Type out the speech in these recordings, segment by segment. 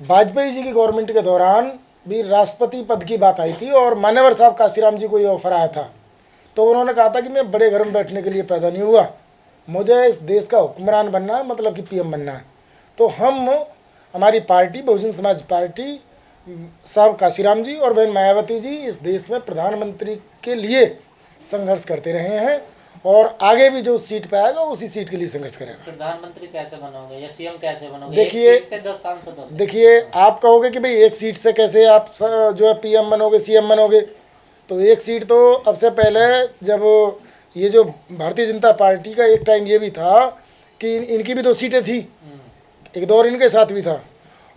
वाजपेयी जी की गवर्नमेंट के दौरान भी राष्ट्रपति पद की बात आई थी और मान्यवर साहब काशीराम जी को ये ऑफर आया था, तो उन्होंने कहा था कि मैं बड़े घर में बैठने के लिए पैदा नहीं हुआ, मुझे इस देश का हुक्मरान बनना है, मतलब कि पीएम बनना है। तो हमारी पार्टी बहुजन समाज पार्टी, साहब काशीराम जी और बहन मायावती जी इस देश में प्रधानमंत्री के लिए संघर्ष करते रहे हैं और आगे भी जो सीट पे आएगा उसी सीट के लिए संघर्ष करेगा। प्रधानमंत्री कैसे बनोगे या सीएम कैसे बनोगे? देखिए, एक सीट से 10 सांसदों से। देखिए, आप कहोगे कि भाई एक सीट से कैसे आप जो है पीएम बनोगे, सीएम बनोगे, तो एक सीट तो अब से पहले जब ये जो भारतीय जनता पार्टी का एक टाइम ये भी था कि इनकी भी 2 सीटें थी, एक दौर इनके साथ भी था,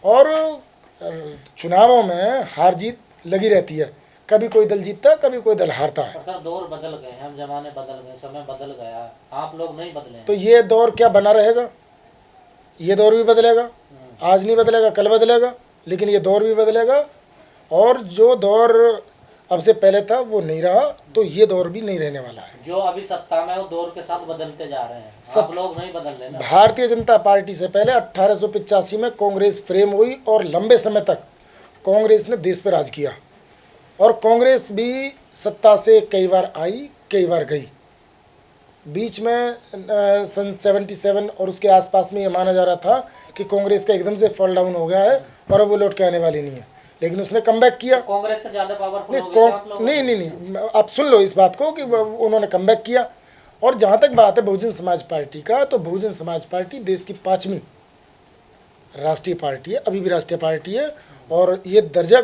और चुनावों में हार जीत लगी रहती है, कभी कोई दल जीतता कभी कोई दल हारता है। सर दौर बदल गए, हम जमाने बदल गए, समय बदल गया, आप लोग नहीं बदले। तो ये दौर क्या बना रहेगा? ये दौर भी बदलेगा, आज नहीं बदलेगा कल बदलेगा, लेकिन ये दौर भी बदलेगा, और जो दौर अब से पहले था वो नहीं रहा, तो ये दौर भी नहीं रहने वाला है। जो अभी सत्ता में वो दौर के साथ बदलते जा रहे हैं, आप लोग नहीं बदल रहे ना। भारतीय जनता पार्टी से पहले 1885 में कांग्रेस फ्रेम हुई और लंबे समय तक कांग्रेस ने देश पर राज किया, और कांग्रेस भी सत्ता से कई बार आई कई बार गई। बीच में सन 77 और उसके आसपास में ये माना जा रहा था कि कांग्रेस का एकदम से फॉल डाउन हो गया है और अब वो लौट के आने वाली नहीं है, लेकिन उसने कमबैक किया। तो कांग्रेस से ज्यादा पावरफुल नहीं, हो गए आप लोग? नहीं, आप सुन लो इस बात को कि उन्होंने कमबैक किया। और जहाँ तक बात है बहुजन समाज पार्टी का, तो बहुजन समाज पार्टी देश की 5वीं राष्ट्रीय पार्टी है, अभी भी राष्ट्रीय पार्टी है, और ये दर्जा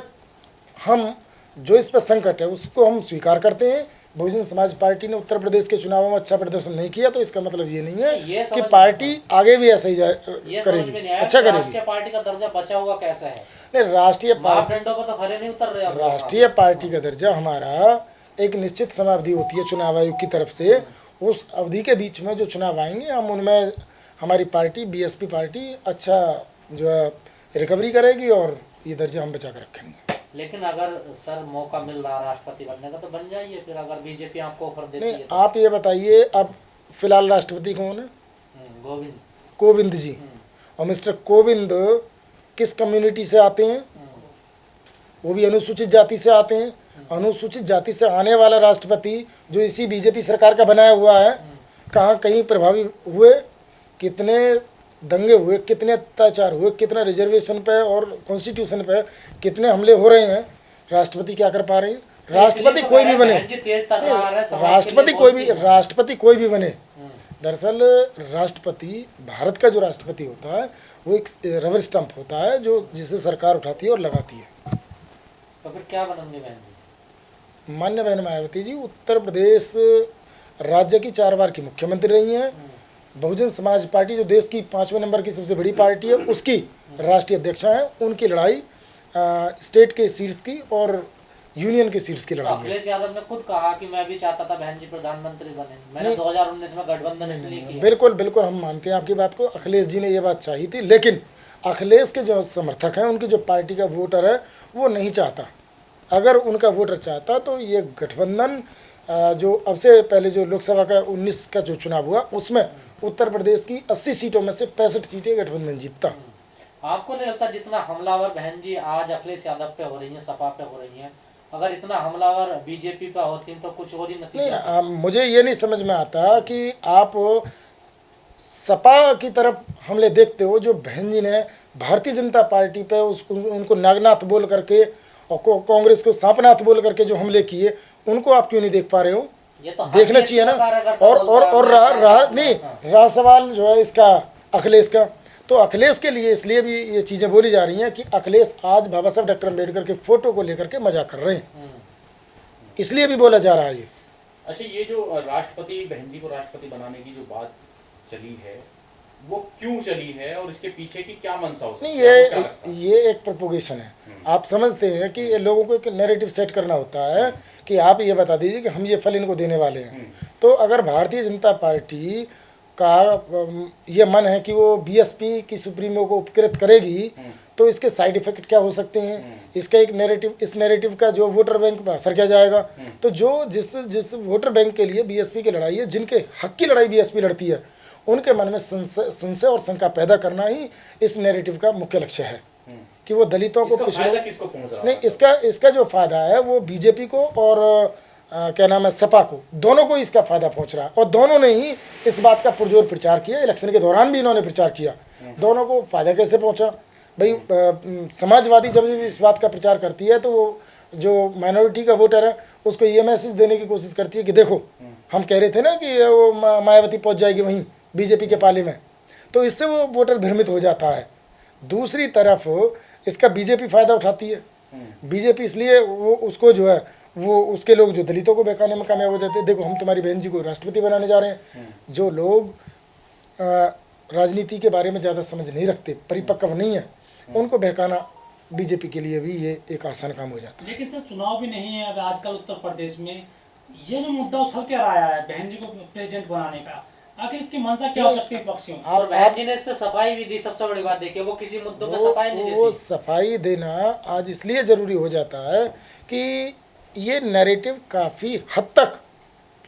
हम जो इस पर संकट है उसको हम स्वीकार करते हैं। बहुजन समाज पार्टी ने उत्तर प्रदेश के चुनावों में अच्छा प्रदर्शन नहीं किया, तो इसका मतलब ये नहीं है कि पार्टी आगे भी ऐसा ही करेगी, अच्छा करेगी। राष्ट्रीय पार्टी का दर्जा बचा हुआ कैसा है? नहीं, राष्ट्रीय पार्टी पर तो खरे नहीं उतर रहे। राष्ट्रीय पार्टी का दर्जा हमारा एक निश्चित समय अवधि होती है चुनाव आयोग की तरफ से, उस अवधि के बीच में जो चुनाव आएंगे हम उनमें हमारी पार्टी बीएसपी पार्टी अच्छा जो है रिकवरी करेगी और ये दर्जा हम बचा कर रखेंगे। लेकिन अगर सर मौका मिल रहा राष्ट्रपति बनने का तो बन जाइए, फिर अगर बीजेपी आपको ऑफर देती है तो। आप ये बताइए, अब फिलहाल राष्ट्रपति कौन है? कोविंद जी। और मिस्टर कोविंद किस कम्युनिटी से आते हैं? वो भी अनुसूचित जाति से आते हैं। अनुसूचित जाति से आने वाला राष्ट्रपति जो इसी बीजेपी सरकार का बनाया हुआ है, कहाँ कहीं प्रभावी हुए, कितने दंगे हुए, कितने अत्याचार हुए, कितना रिजर्वेशन पे और कॉन्स्टिट्यूशन पे कितने हमले हो रहे हैं, राष्ट्रपति क्या कर पा रहे हैं? राष्ट्रपति कोई भी बने, राष्ट्रपति कोई भी बने, दरअसल राष्ट्रपति, भारत का जो राष्ट्रपति होता है वो एक रबर स्टंप होता है जो जिसे सरकार उठाती है और लगाती है। तो फिर क्या बनोगे बहन जी? मान्य बहन मायावती जी उत्तर प्रदेश राज्य की 4 बार की मुख्यमंत्री रही हैं। बहुजन समाज पार्टी जो देश की 5वें नंबर की सबसे बड़ी पार्टी है उसकी राष्ट्रीय अध्यक्षा है। उनकी लड़ाई स्टेट के सीट्स की और यूनियन के सीट्स की लड़ाई है। अखिलेश यादव ने खुद कहा कि मैं भी चाहता था बहन जी प्रधानमंत्री बने, मैंने 2019 में गठबंधन इसलिए किया। बिल्कुल बिल्कुल हम मानते हैं आपकी बात को, अखिलेश जी ने ये बात चाही थी, लेकिन अखिलेश के जो समर्थक हैं, उनकी जो पार्टी का वोटर है वो नहीं चाहता। अगर उनका वोटर चाहता तो ये गठबंधन जो अब से पहले जो लोकसभा का 19 का जो चुनाव हुआ उसमें उत्तर प्रदेश की 80 सीटों में से 65 सीटें गठबंधन जीतता। आपको नहीं लगता जितना हमलावर बहन जी आज अखिलेश यादव पे हो रही है, सपा पे हो रही है, अगर इतना हमलावर बीजेपी पे होती तो कुछ और ही नतीजा? नहीं, मुझे ये नहीं समझ में आता कि आप सपा की तरफ हमले देखते हो, जो बहन जी ने भारतीय जनता पार्टी पे उनको नागनाथ बोल करके और कांग्रेस को सांपनाथ बोल करके जो हमले किए, उनको आप क्यों नहीं देख पा रहे हो? ये तो देखना चाहिए ना। और रहा सवाल जो है इसका अखिलेश का, तो अखिलेश के लिए इसलिए भी ये चीज़ें बोली जा रही हैं कि अखिलेश आज बाबा साहब डॉक्टर अम्बेडकर के फोटो को लेकर के मजाक कर रहे हैं, इसलिए भी बोला जा रहा है ये। अच्छा, ये जो राष्ट्रपति बहन जी को राष्ट्रपति बनाने की जो बात चली है वो क्यों चली है और इसके पीछे की क्या मंशा हो सकती है? नहीं, ये एक प्रोपोगेशन है। आप समझते हैं कि लोगों को एक नैरेटिव सेट करना होता है कि आप ये बता दीजिए कि हम ये फल इनको देने वाले हैं। तो अगर भारतीय जनता पार्टी का ये मन है कि वो बीएसपी की सुप्रीमो को उपकृत करेगी, तो इसके साइड इफेक्ट क्या हो सकते हैं? इसका एक नैरेटिव, इस नैरेटिव का जो वोटर बैंक पर असर क्या जाएगा? तो जो जिस वोटर बैंक के लिए बीएसपी की लड़ाई है, जिनके हक की लड़ाई बीएसपी लड़ती है, उनके मन में संशय और शंका पैदा करना ही इस नैरेटिव का मुख्य लक्ष्य है। कि वो दलितों को इसका पिछड़ों फायदा किसको पहुंच रहा नहीं, है? इसका जो फायदा है वो बीजेपी को और क्या नाम है सपा को, दोनों को इसका फायदा पहुंच रहा है। और दोनों ने ही इस बात का पुरजोर प्रचार किया, इलेक्शन के दौरान भी इन्होंने प्रचार किया। दोनों को फायदा कैसे पहुंचा भाई? समाजवादी जब भी इस बात का प्रचार करती है तो वो जो माइनॉरिटी का वोटर है उसको ये मैसेज देने की कोशिश करती है कि देखो हम कह रहे थे ना कि वो मायावती पहुंच जाएगी वहीं बीजेपी के पाले में, तो इससे वो वोटर भ्रमित हो जाता है। दूसरी तरफ इसका बीजेपी फ़ायदा उठाती है। बीजेपी इसलिए वो उसको जो है वो उसके लोग जो दलितों को बहकाने में कामयाब हो जाते हैं, देखो हम तुम्हारी बहन जी को राष्ट्रपति बनाने जा रहे हैं। जो लोग राजनीति के बारे में ज़्यादा समझ नहीं रखते, परिपक्व नहीं है, उनको बहकाना बीजेपी के लिए भी ये एक आसान काम हो जाता है। लेकिन सर चुनाव भी नहीं है अब आजकल उत्तर प्रदेश में, ये जो मुद्दा उछल के आया है बहन जी को प्रेसिडेंट बनाने का, आखिर इसकी मंशा क्या हो सकती है पक्षियों? और बहन जी ने इस पे सफाई भी दी, सबसे बड़ी बात देखिए वो किसी मुद्दों पे सफाई नहीं वो देती। सफाई देना आज इसलिए ज़रूरी हो जाता है कि ये नैरेटिव काफ़ी हद तक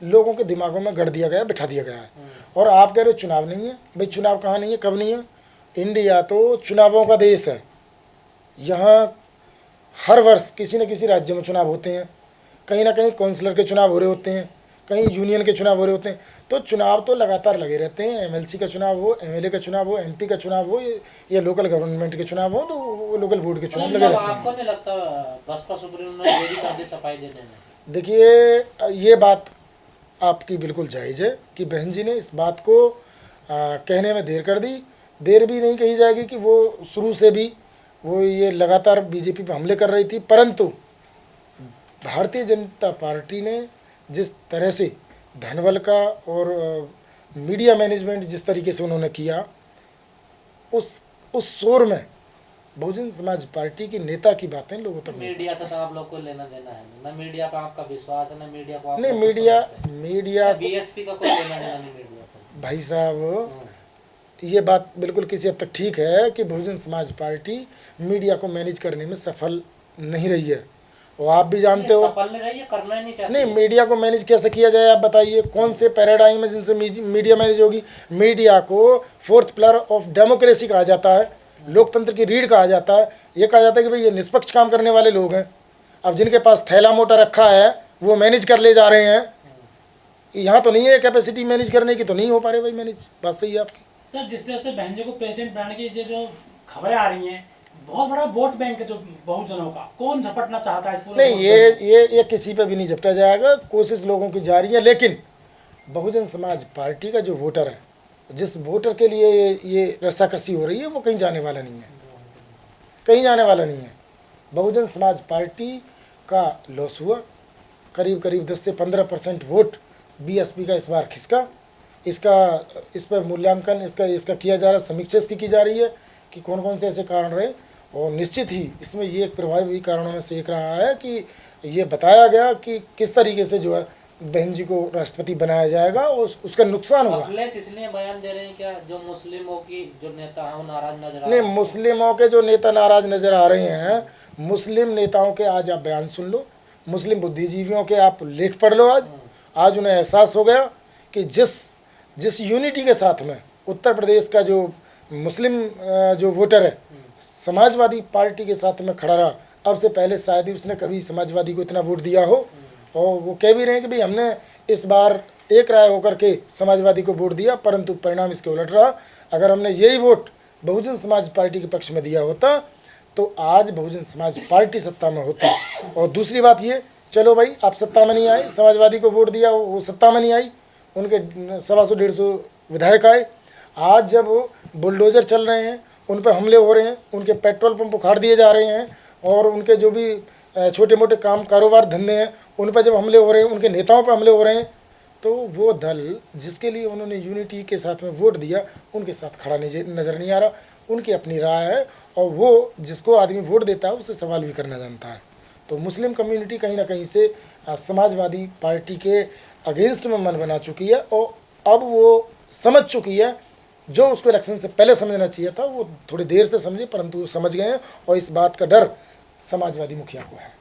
लोगों के दिमागों में गढ़ दिया गया, बिठा दिया गया है। और आप कह रहे हो चुनाव नहीं है, भाई चुनाव कहाँ नहीं है, कब नहीं है? इंडिया तो चुनावों का देश है। यहाँ हर वर्ष किसी न किसी राज्य में चुनाव होते हैं, कहीं ना कहीं काउंसलर के चुनाव हो रहे होते हैं, कहीं यूनियन के चुनाव हो रहे होते हैं। तो चुनाव तो लगातार लगे रहते हैं, एमएलसी का चुनाव हो, एमएलए का चुनाव हो, एमपी का चुनाव हो, या लोकल गवर्नमेंट के चुनाव हो, तो वो लोकल बोर्ड के चुनाव लगे रहते हैं। आपको नहीं लगता बसपा सुप्रीमो ने देरी कर दी सफाई देने में? देखिए ये बात आपकी बिल्कुल जायज़ है कि बहन जी ने इस बात को कहने में देर कर दी। देर भी नहीं कही जाएगी कि वो शुरू से भी वो ये लगातार बीजेपी पर हमले कर रही थी, परंतु भारतीय जनता पार्टी ने जिस तरह से धनबल का और मीडिया मैनेजमेंट जिस तरीके से उन्होंने किया, उस शोर में बहुजन समाज पार्टी की नेता की बातें लोगों तक मीडिया से तो आप लोग को लेना देना है ना, मीडिया पर आपका विश्वास है ना, मीडिया को आप नहीं, मीडिया बीएसपी का कोई लेना देना नहीं मीडिया से। भाई साहब ये बात बिल्कुल किसी हद तक ठीक है कि बहुजन समाज पार्टी मीडिया को मैनेज करने में सफल नहीं रही है, और आप भी जानते हो। सफल नहीं रही है, करना ही नहीं चाहती। नहीं, मीडिया को मैनेज कैसे किया जाए आप बताइए? कौन से पैराडाइम है जिनसे मीडिया मैनेज होगी? मीडिया को फोर्थ पिलर ऑफ डेमोक्रेसी कहा जाता है, लोकतंत्र की रीढ़ कहा जाता है। ये कहा जाता है कि भाई ये निष्पक्ष काम करने वाले लोग हैं। अब जिनके पास थैला मोटा रखा है वो मैनेज कर ले जा रहे हैं। यहाँ तो नहीं है कैपेसिटी मैनेज करने की, तो नहीं हो पा रहे भाई मैनेज। बात सही है आपकी। सर जिस तरह से बहन जी को प्रेसिडेंट बनाने की जो खबरें आ रही हैं, बहुत बड़ा वोट बैंक है जो बहुजनों का, कौन झपटना चाहता है इस पूरे? नहीं, ये किसी पे भी नहीं झपटा जाएगा, कोशिश लोगों की जा रही है। लेकिन बहुजन समाज पार्टी का जो वोटर है, जिस वोटर के लिए ये रस्साकसी हो रही है, वो कहीं जाने वाला नहीं है, कहीं जाने वाला नहीं है। बहुजन समाज पार्टी का लॉस हुआ, करीब 10 से 15% वोट बीएसपी का इस बार खिसका। इस पर मूल्यांकन इसका किया जा रहा है, समीक्षा इसकी की जा रही है कि कौन कौन से ऐसे कारण रहे, और निश्चित ही इसमें ये एक प्रभावी कारणों में से एक रहा है कि ये बताया गया कि किस तरीके से जो है बहन जी को राष्ट्रपति बनाया जाएगा और उसका नुकसान होगा। अखिलेश इसलिए बयान दे रहे हैं क्या, जो मुस्लिमों की जो नेता हैं वो नाराज नजर आ रहे नहीं, हैं? मुस्लिमों के जो नेता नाराज नजर आ रहे हैं, मुस्लिम नेताओं के आज आप बयान सुन लो, मुस्लिम बुद्धिजीवियों के आप लेख पढ़ लो। आज उन्हें एहसास हो गया कि जिस यूनिटी के साथ में उत्तर प्रदेश का जो मुस्लिम जो वोटर है समाजवादी पार्टी के साथ में खड़ा रहा, अब से पहले शायद ही उसने कभी समाजवादी को इतना वोट दिया हो। और वो कह भी रहे हैं कि भाई हमने इस बार एक राय होकर के समाजवादी को वोट दिया, परंतु परिणाम इसके उलट रहा। अगर हमने यही वोट बहुजन समाज पार्टी के पक्ष में दिया होता तो आज बहुजन समाज पार्टी सत्ता में होती। और दूसरी बात ये, चलो भाई आप सत्ता में नहीं आए, समाजवादी को वोट दिया, वो सत्ता में नहीं आई, उनके 125-150 विधायक आए। आज जब बुलडोजर चल रहे हैं, उन पर हमले हो रहे हैं, उनके पेट्रोल पंप उखाड़ दिए जा रहे हैं, और उनके जो भी छोटे मोटे कारोबार धंधे हैं उन पर जब हमले हो रहे हैं, उनके नेताओं पर हमले हो रहे हैं, तो वो दल जिसके लिए उन्होंने यूनिटी के साथ में वोट दिया उनके साथ खड़ा नज़र नहीं आ रहा। उनकी अपनी राय है, और वो जिसको आदमी वोट देता है उससे सवाल भी करना जानता है। तो मुस्लिम कम्युनिटी कहीं ना कहीं से समाजवादी पार्टी के अगेंस्ट में मन बना चुकी है, और अब वो समझ चुकी है जो उसको इलेक्शन से पहले समझना चाहिए था, वो थोड़ी देर से समझे, परंतु वो समझ गए हैं। और इस बात का डर समाजवादी मुखिया को है।